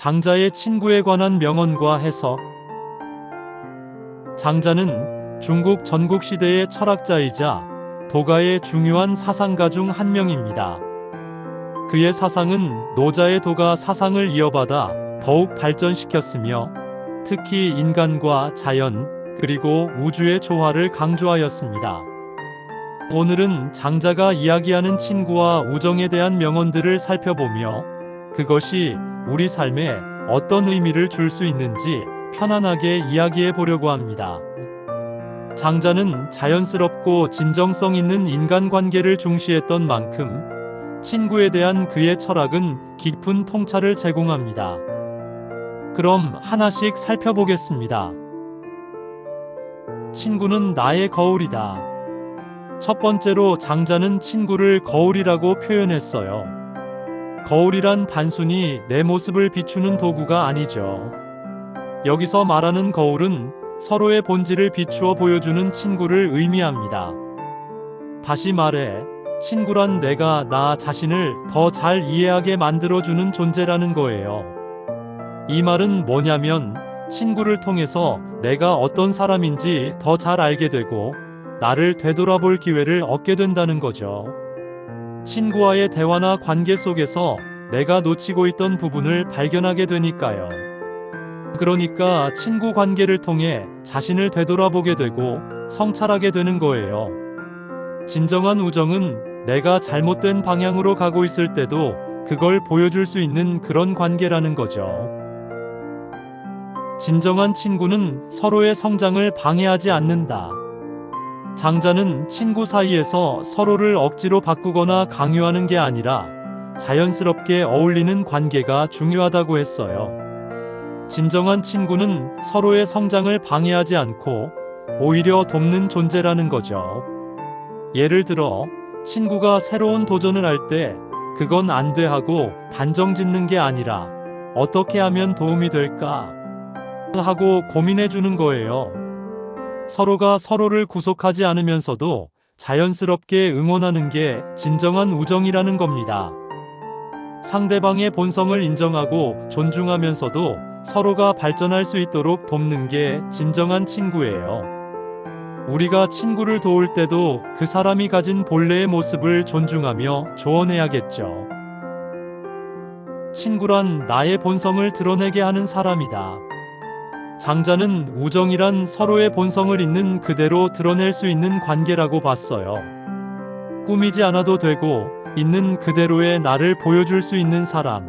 장자의 친구에 관한 명언과 해석. 장자는 중국 전국시대의 철학자이자 도가의 중요한 사상가 중 한 명입니다. 그의 사상은 노자의 도가 사상을 이어받아 더욱 발전시켰으며 특히 인간과 자연 그리고 우주의 조화를 강조하였습니다. 오늘은 장자가 이야기하는 친구와 우정에 대한 명언들을 살펴보며 그것이 우리 삶에 어떤 의미를 줄 수 있는지 편안하게 이야기해 보려고 합니다. 장자는 자연스럽고 진정성 있는 인간관계를 중시했던 만큼 친구에 대한 그의 철학은 깊은 통찰을 제공합니다. 그럼 하나씩 살펴보겠습니다. 친구는 나의 거울이다. 첫 번째로 장자는 친구를 거울이라고 표현했어요. 거울이란 단순히 내 모습을 비추는 도구가 아니죠. 여기서 말하는 거울은 서로의 본질을 비추어 보여주는 친구를 의미합니다. 다시 말해, 친구란 내가 나 자신을 더 잘 이해하게 만들어주는 존재라는 거예요. 이 말은 뭐냐면, 친구를 통해서 내가 어떤 사람인지 더 잘 알게 되고, 나를 되돌아볼 기회를 얻게 된다는 거죠. 친구와의 대화나 관계 속에서 내가 놓치고 있던 부분을 발견하게 되니까요. 그러니까 친구 관계를 통해 자신을 되돌아보게 되고 성찰하게 되는 거예요. 진정한 우정은 내가 잘못된 방향으로 가고 있을 때도 그걸 보여줄 수 있는 그런 관계라는 거죠. 진정한 친구는 서로의 성장을 방해하지 않는다. 장자는 친구 사이에서 서로를 억지로 바꾸거나 강요하는 게 아니라 자연스럽게 어울리는 관계가 중요하다고 했어요. 진정한 친구는 서로의 성장을 방해하지 않고 오히려 돕는 존재라는 거죠. 예를 들어, 친구가 새로운 도전을 할 때 그건 안 돼 하고 단정 짓는 게 아니라 어떻게 하면 도움이 될까 하고 고민해 주는 거예요. 서로가 서로를 구속하지 않으면서도 자연스럽게 응원하는 게 진정한 우정이라는 겁니다. 상대방의 본성을 인정하고 존중하면서도 서로가 발전할 수 있도록 돕는 게 진정한 친구예요. 우리가 친구를 도울 때도 그 사람이 가진 본래의 모습을 존중하며 조언해야겠죠. 친구란 나의 본성을 드러내게 하는 사람이다. 장자는 우정이란 서로의 본성을 있는 그대로 드러낼 수 있는 관계라고 봤어요. 꾸미지 않아도 되고 있는 그대로의 나를 보여줄 수 있는 사람.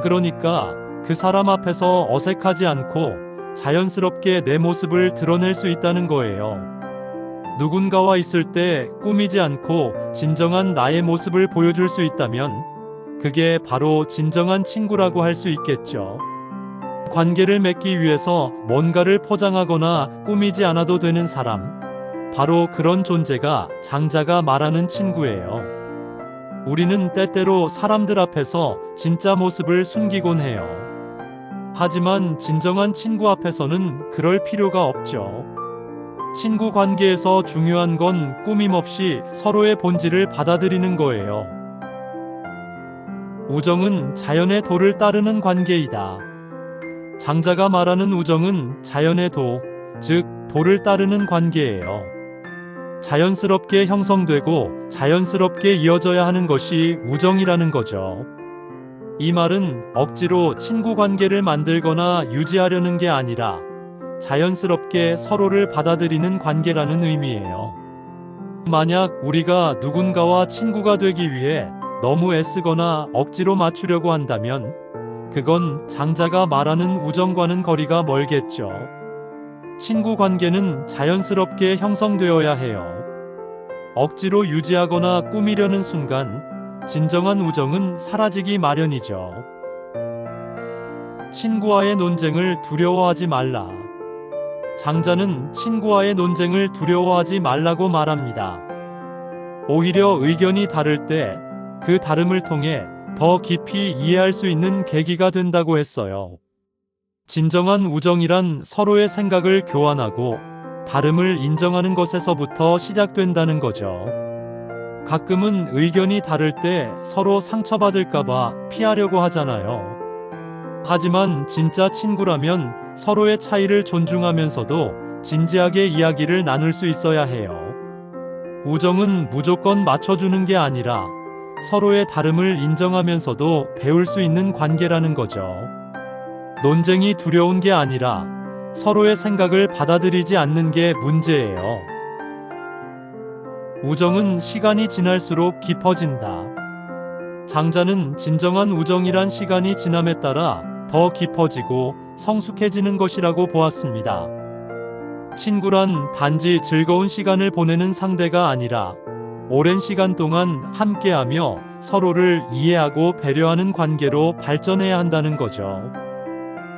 그러니까 그 사람 앞에서 어색하지 않고 자연스럽게 내 모습을 드러낼 수 있다는 거예요. 누군가와 있을 때 꾸미지 않고 진정한 나의 모습을 보여줄 수 있다면 그게 바로 진정한 친구라고 할 수 있겠죠. 관계를 맺기 위해서 뭔가를 포장하거나 꾸미지 않아도 되는 사람. 바로 그런 존재가 장자가 말하는 친구예요. 우리는 때때로 사람들 앞에서 진짜 모습을 숨기곤 해요. 하지만 진정한 친구 앞에서는 그럴 필요가 없죠. 친구 관계에서 중요한 건 꾸밈 없이 서로의 본질을 받아들이는 거예요. 우정은 자연의 도를 따르는 관계이다. 장자가 말하는 우정은 자연의 도, 즉 도를 따르는 관계예요. 자연스럽게 형성되고 자연스럽게 이어져야 하는 것이 우정이라는 거죠. 이 말은 억지로 친구 관계를 만들거나 유지하려는 게 아니라 자연스럽게 서로를 받아들이는 관계라는 의미예요. 만약 우리가 누군가와 친구가 되기 위해 너무 애쓰거나 억지로 맞추려고 한다면 그건 장자가 말하는 우정과는 거리가 멀겠죠. 친구 관계는 자연스럽게 형성되어야 해요. 억지로 유지하거나 꾸미려는 순간 진정한 우정은 사라지기 마련이죠. 친구와의 논쟁을 두려워하지 말라. 장자는 친구와의 논쟁을 두려워하지 말라고 말합니다. 오히려 의견이 다를 때 그 다름을 통해 더 깊이 이해할 수 있는 계기가 된다고 했어요. 진정한 우정이란 서로의 생각을 교환하고 다름을 인정하는 것에서부터 시작된다는 거죠. 가끔은 의견이 다를 때 서로 상처받을까봐 피하려고 하잖아요. 하지만 진짜 친구라면 서로의 차이를 존중하면서도 진지하게 이야기를 나눌 수 있어야 해요. 우정은 무조건 맞춰주는 게 아니라 서로의 다름을 인정하면서도 배울 수 있는 관계라는 거죠. 논쟁이 두려운 게 아니라 서로의 생각을 받아들이지 않는 게 문제예요. 우정은 시간이 지날수록 깊어진다. 장자는 진정한 우정이란 시간이 지남에 따라 더 깊어지고 성숙해지는 것이라고 보았습니다. 친구란 단지 즐거운 시간을 보내는 상대가 아니라 오랜 시간 동안 함께하며 서로를 이해하고 배려하는 관계로 발전해야 한다는 거죠.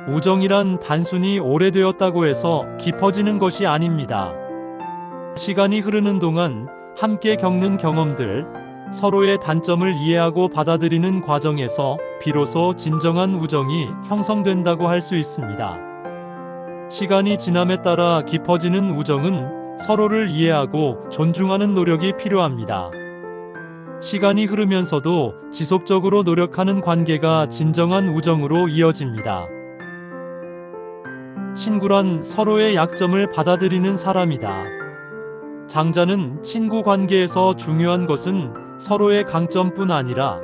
우정이란 단순히 오래되었다고 해서 깊어지는 것이 아닙니다. 시간이 흐르는 동안 함께 겪는 경험들, 서로의 단점을 이해하고 받아들이는 과정에서 비로소 진정한 우정이 형성된다고 할 수 있습니다. 시간이 지남에 따라 깊어지는 우정은 서로를 이해하고 존중하는 노력이 필요합니다. 시간이 흐르면서도 지속적으로 노력하는 관계가 진정한 우정으로 이어집니다. 친구란 서로의 약점을 받아들이는 사람이다. 장자는 친구 관계에서 중요한 것은 서로의 강점뿐 아니라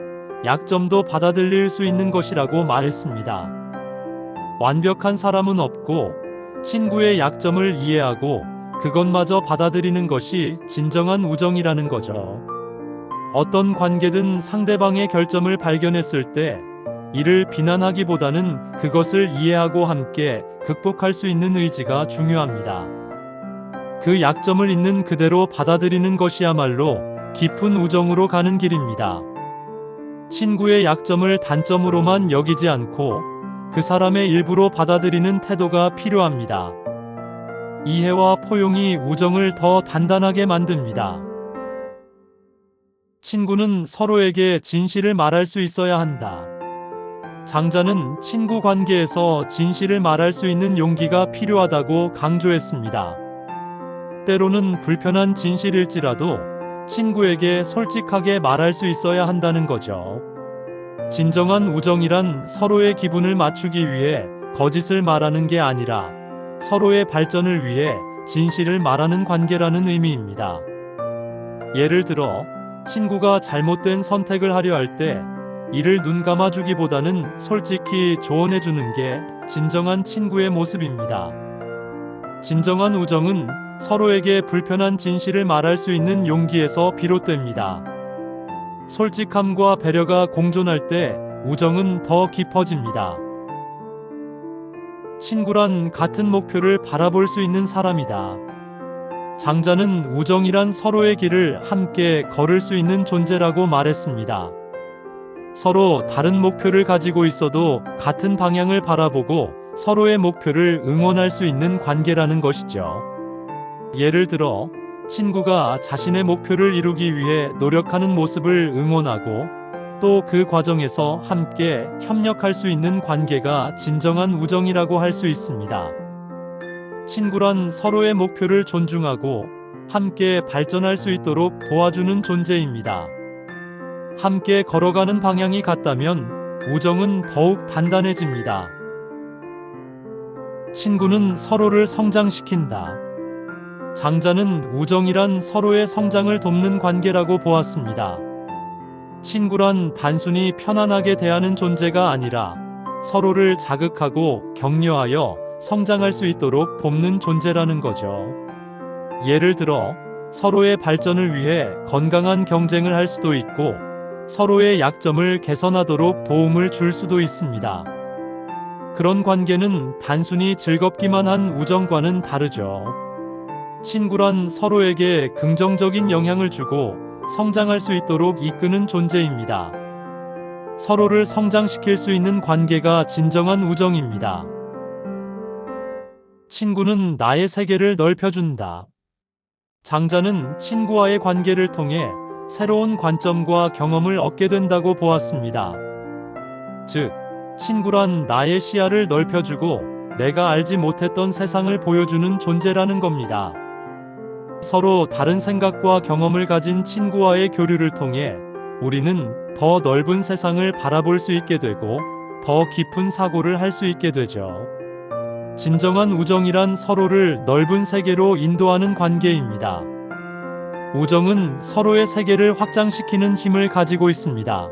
약점도 받아들일 수 있는 것이라고 말했습니다. 완벽한 사람은 없고 친구의 약점을 이해하고 그것마저 받아들이는 것이 진정한 우정이라는 거죠. 어떤 관계든 상대방의 결점을 발견했을 때 이를 비난하기보다는 그것을 이해하고 함께 극복할 수 있는 의지가 중요합니다. 그 약점을 있는 그대로 받아들이는 것이야말로 깊은 우정으로 가는 길입니다. 친구의 약점을 단점으로만 여기지 않고 그 사람의 일부로 받아들이는 태도가 필요합니다. 이해와 포용이 우정을 더 단단하게 만듭니다. 친구는 서로에게 진실을 말할 수 있어야 한다. 장자는 친구 관계에서 진실을 말할 수 있는 용기가 필요하다고 강조했습니다. 때로는 불편한 진실일지라도 친구에게 솔직하게 말할 수 있어야 한다는 거죠. 진정한 우정이란 서로의 기분을 맞추기 위해 거짓을 말하는 게 아니라 서로의 발전을 위해 진실을 말하는 관계라는 의미입니다. 예를 들어, 친구가 잘못된 선택을 하려 할 때 이를 눈 감아주기보다는 솔직히 조언해주는 게 진정한 친구의 모습입니다. 진정한 우정은 서로에게 불편한 진실을 말할 수 있는 용기에서 비롯됩니다. 솔직함과 배려가 공존할 때 우정은 더 깊어집니다. 친구란 같은 목표를 바라볼 수 있는 사람이다. 장자는 우정이란 서로의 길을 함께 걸을 수 있는 존재라고 말했습니다. 서로 다른 목표를 가지고 있어도 같은 방향을 바라보고 서로의 목표를 응원할 수 있는 관계라는 것이죠. 예를 들어, 친구가 자신의 목표를 이루기 위해 노력하는 모습을 응원하고 또 그 과정에서 함께 협력할 수 있는 관계가 진정한 우정이라고 할 수 있습니다. 친구란 서로의 목표를 존중하고 함께 발전할 수 있도록 도와주는 존재입니다. 함께 걸어가는 방향이 같다면 우정은 더욱 단단해집니다. 친구는 서로를 성장시킨다. 장자는 우정이란 서로의 성장을 돕는 관계라고 보았습니다. 친구란 단순히 편안하게 대하는 존재가 아니라 서로를 자극하고 격려하여 성장할 수 있도록 돕는 존재라는 거죠. 예를 들어, 서로의 발전을 위해 건강한 경쟁을 할 수도 있고 서로의 약점을 개선하도록 도움을 줄 수도 있습니다. 그런 관계는 단순히 즐겁기만 한 우정과는 다르죠. 친구란 서로에게 긍정적인 영향을 주고 성장할 수 있도록 이끄는 존재입니다. 서로를 성장시킬 수 있는 관계가 진정한 우정입니다. 친구는 나의 세계를 넓혀준다. 장자는 친구와의 관계를 통해 새로운 관점과 경험을 얻게 된다고 보았습니다. 즉, 친구란 나의 시야를 넓혀주고 내가 알지 못했던 세상을 보여주는 존재라는 겁니다. 서로 다른 생각과 경험을 가진 친구와의 교류를 통해 우리는 더 넓은 세상을 바라볼 수 있게 되고 더 깊은 사고를 할 수 있게 되죠. 진정한 우정이란 서로를 넓은 세계로 인도하는 관계입니다. 우정은 서로의 세계를 확장시키는 힘을 가지고 있습니다.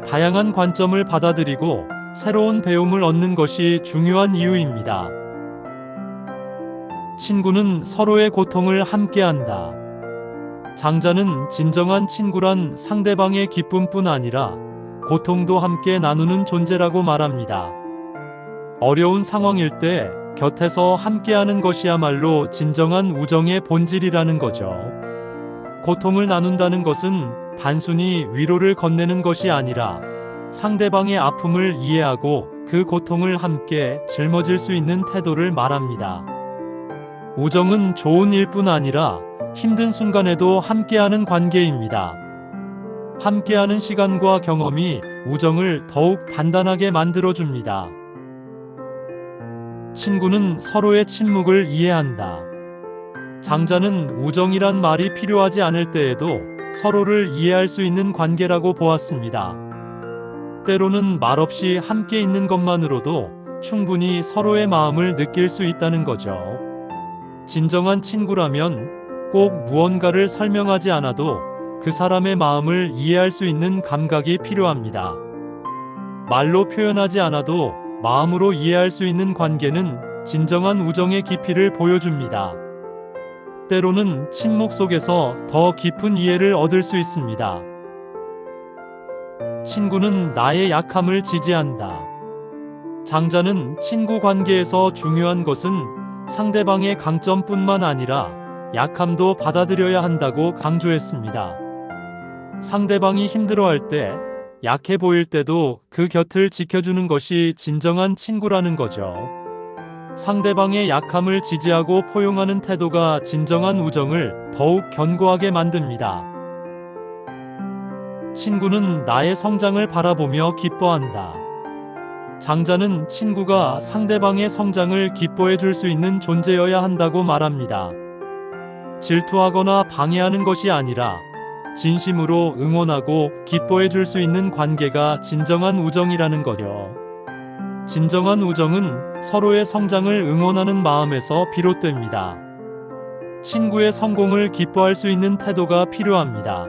다양한 관점을 받아들이고 새로운 배움을 얻는 것이 중요한 이유입니다. 친구는 서로의 고통을 함께한다. 장자는 진정한 친구란 상대방의 기쁨뿐 아니라 고통도 함께 나누는 존재라고 말합니다. 어려운 상황일 때 곁에서 함께하는 것이야말로 진정한 우정의 본질이라는 거죠. 고통을 나눈다는 것은 단순히 위로를 건네는 것이 아니라 상대방의 아픔을 이해하고 그 고통을 함께 짊어질 수 있는 태도를 말합니다. 우정은 좋은 일뿐 아니라 힘든 순간에도 함께하는 관계입니다. 함께하는 시간과 경험이 우정을 더욱 단단하게 만들어줍니다. 친구는 서로의 침묵을 이해한다. 장자는 우정이란 말이 필요하지 않을 때에도 서로를 이해할 수 있는 관계라고 보았습니다. 때로는 말없이 함께 있는 것만으로도 충분히 서로의 마음을 느낄 수 있다는 거죠. 진정한 친구라면 꼭 무언가를 설명하지 않아도 그 사람의 마음을 이해할 수 있는 감각이 필요합니다. 말로 표현하지 않아도 마음으로 이해할 수 있는 관계는 진정한 우정의 깊이를 보여줍니다. 때로는 침묵 속에서 더 깊은 이해를 얻을 수 있습니다. 친구는 나의 약함을 지지한다. 장자는 친구 관계에서 중요한 것은 상대방의 강점뿐만 아니라 약함도 받아들여야 한다고 강조했습니다. 상대방이 힘들어할 때, 약해 보일 때도 그 곁을 지켜주는 것이 진정한 친구라는 거죠. 상대방의 약함을 지지하고 포용하는 태도가 진정한 우정을 더욱 견고하게 만듭니다. 친구는 나의 성장을 바라보며 기뻐한다. 장자는 친구가 상대방의 성장을 기뻐해 줄 수 있는 존재여야 한다고 말합니다. 질투하거나 방해하는 것이 아니라 진심으로 응원하고 기뻐해 줄 수 있는 관계가 진정한 우정이라는 거죠. 진정한 우정은 서로의 성장을 응원하는 마음에서 비롯됩니다. 친구의 성공을 기뻐할 수 있는 태도가 필요합니다.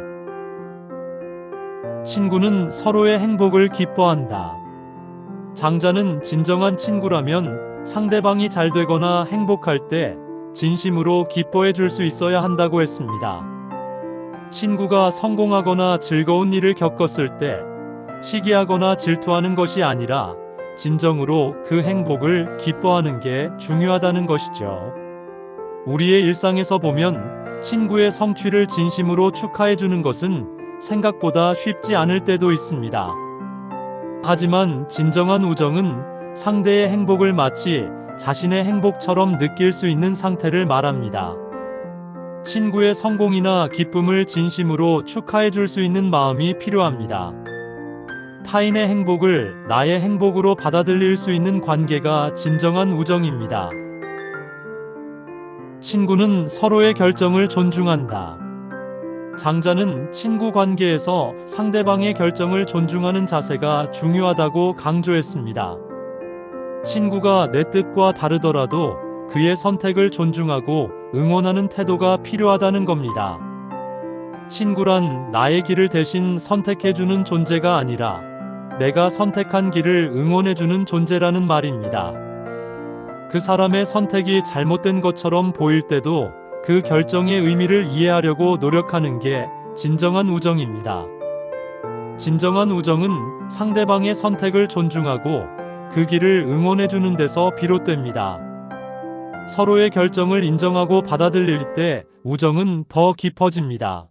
친구는 서로의 행복을 기뻐한다. 장자는 진정한 친구라면 상대방이 잘 되거나 행복할 때 진심으로 기뻐해 줄 수 있어야 한다고 했습니다. 친구가 성공하거나 즐거운 일을 겪었을 때 시기하거나 질투하는 것이 아니라 진정으로 그 행복을 기뻐하는 게 중요하다는 것이죠. 우리의 일상에서 보면 친구의 성취를 진심으로 축하해 주는 것은 생각보다 쉽지 않을 때도 있습니다. 하지만 진정한 우정은 상대의 행복을 마치 자신의 행복처럼 느낄 수 있는 상태를 말합니다. 친구의 성공이나 기쁨을 진심으로 축하해 줄 수 있는 마음이 필요합니다. 타인의 행복을 나의 행복으로 받아들일 수 있는 관계가 진정한 우정입니다. 친구는 서로의 결정을 존중한다. 장자는 친구 관계에서 상대방의 결정을 존중하는 자세가 중요하다고 강조했습니다. 친구가 내 뜻과 다르더라도 그의 선택을 존중하고 응원하는 태도가 필요하다는 겁니다. 친구란 나의 길을 대신 선택해주는 존재가 아니라 내가 선택한 길을 응원해주는 존재라는 말입니다. 그 사람의 선택이 잘못된 것처럼 보일 때도 그 결정의 의미를 이해하려고 노력하는 게 진정한 우정입니다. 진정한 우정은 상대방의 선택을 존중하고 그 길을 응원해주는 데서 비롯됩니다. 서로의 결정을 인정하고 받아들일 때 우정은 더 깊어집니다.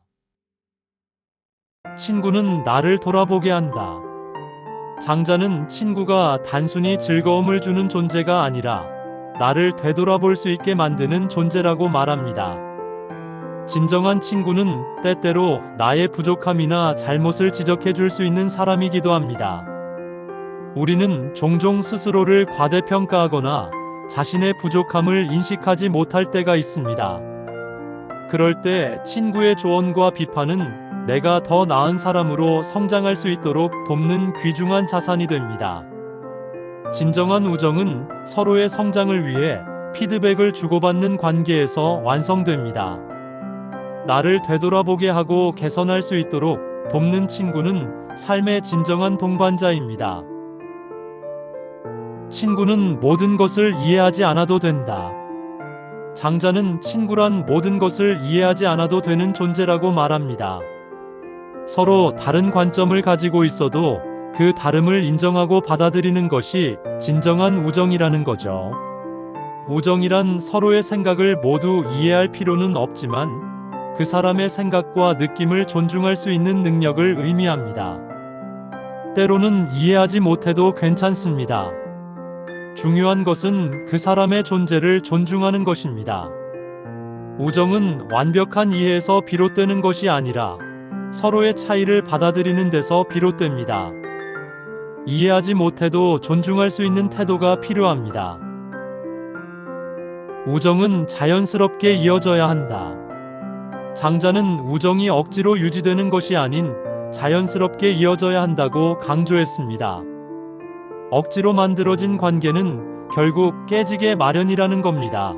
친구는 나를 돌아보게 한다. 장자는 친구가 단순히 즐거움을 주는 존재가 아니라 나를 되돌아볼 수 있게 만드는 존재라고 말합니다. 진정한 친구는 때때로 나의 부족함이나 잘못을 지적해 줄 수 있는 사람이기도 합니다. 우리는 종종 스스로를 과대평가하거나 자신의 부족함을 인식하지 못할 때가 있습니다. 그럴 때 친구의 조언과 비판은 내가 더 나은 사람으로 성장할 수 있도록 돕는 귀중한 자산이 됩니다. 진정한 우정은 서로의 성장을 위해 피드백을 주고받는 관계에서 완성됩니다. 나를 되돌아보게 하고 개선할 수 있도록 돕는 친구는 삶의 진정한 동반자입니다. 친구는 모든 것을 이해하지 않아도 된다. 장자는 친구란 모든 것을 이해하지 않아도 되는 존재라고 말합니다. 서로 다른 관점을 가지고 있어도 그 다름을 인정하고 받아들이는 것이 진정한 우정이라는 거죠. 우정이란 서로의 생각을 모두 이해할 필요는 없지만 그 사람의 생각과 느낌을 존중할 수 있는 능력을 의미합니다. 때로는 이해하지 못해도 괜찮습니다. 중요한 것은 그 사람의 존재를 존중하는 것입니다. 우정은 완벽한 이해에서 비롯되는 것이 아니라 서로의 차이를 받아들이는 데서 비롯됩니다. 이해하지 못해도 존중할 수 있는 태도가 필요합니다. 우정은 자연스럽게 이어져야 한다. 장자는 우정이 억지로 유지되는 것이 아닌 자연스럽게 이어져야 한다고 강조했습니다. 억지로 만들어진 관계는 결국 깨지게 마련이라는 겁니다.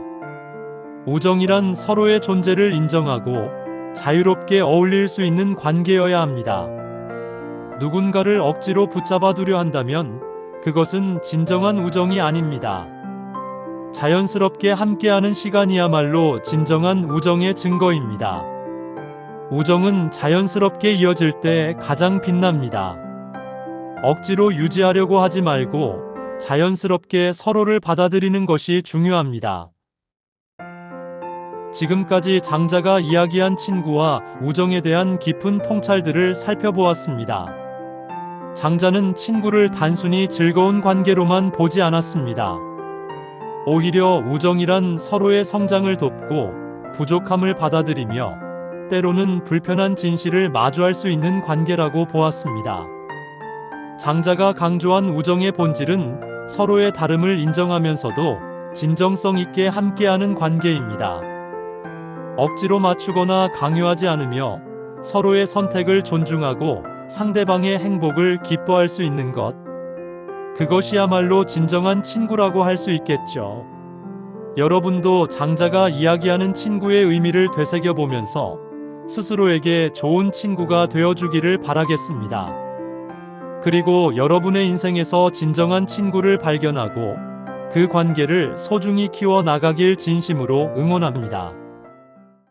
우정이란 서로의 존재를 인정하고 자유롭게 어울릴 수 있는 관계여야 합니다. 누군가를 억지로 붙잡아 두려 한다면 그것은 진정한 우정이 아닙니다. 자연스럽게 함께하는 시간이야말로 진정한 우정의 증거입니다. 우정은 자연스럽게 이어질 때 가장 빛납니다. 억지로 유지하려고 하지 말고 자연스럽게 서로를 받아들이는 것이 중요합니다. 지금까지 장자가 이야기한 친구와 우정에 대한 깊은 통찰들을 살펴보았습니다. 장자는 친구를 단순히 즐거운 관계로만 보지 않았습니다. 오히려 우정이란 서로의 성장을 돕고 부족함을 받아들이며 때로는 불편한 진실을 마주할 수 있는 관계라고 보았습니다. 장자가 강조한 우정의 본질은 서로의 다름을 인정하면서도 진정성 있게 함께하는 관계입니다. 억지로 맞추거나 강요하지 않으며 서로의 선택을 존중하고 상대방의 행복을 기뻐할 수 있는 것. 그것이야말로 진정한 친구라고 할 수 있겠죠. 여러분도 장자가 이야기하는 친구의 의미를 되새겨보면서 스스로에게 좋은 친구가 되어주기를 바라겠습니다. 그리고 여러분의 인생에서 진정한 친구를 발견하고 그 관계를 소중히 키워 나가길 진심으로 응원합니다.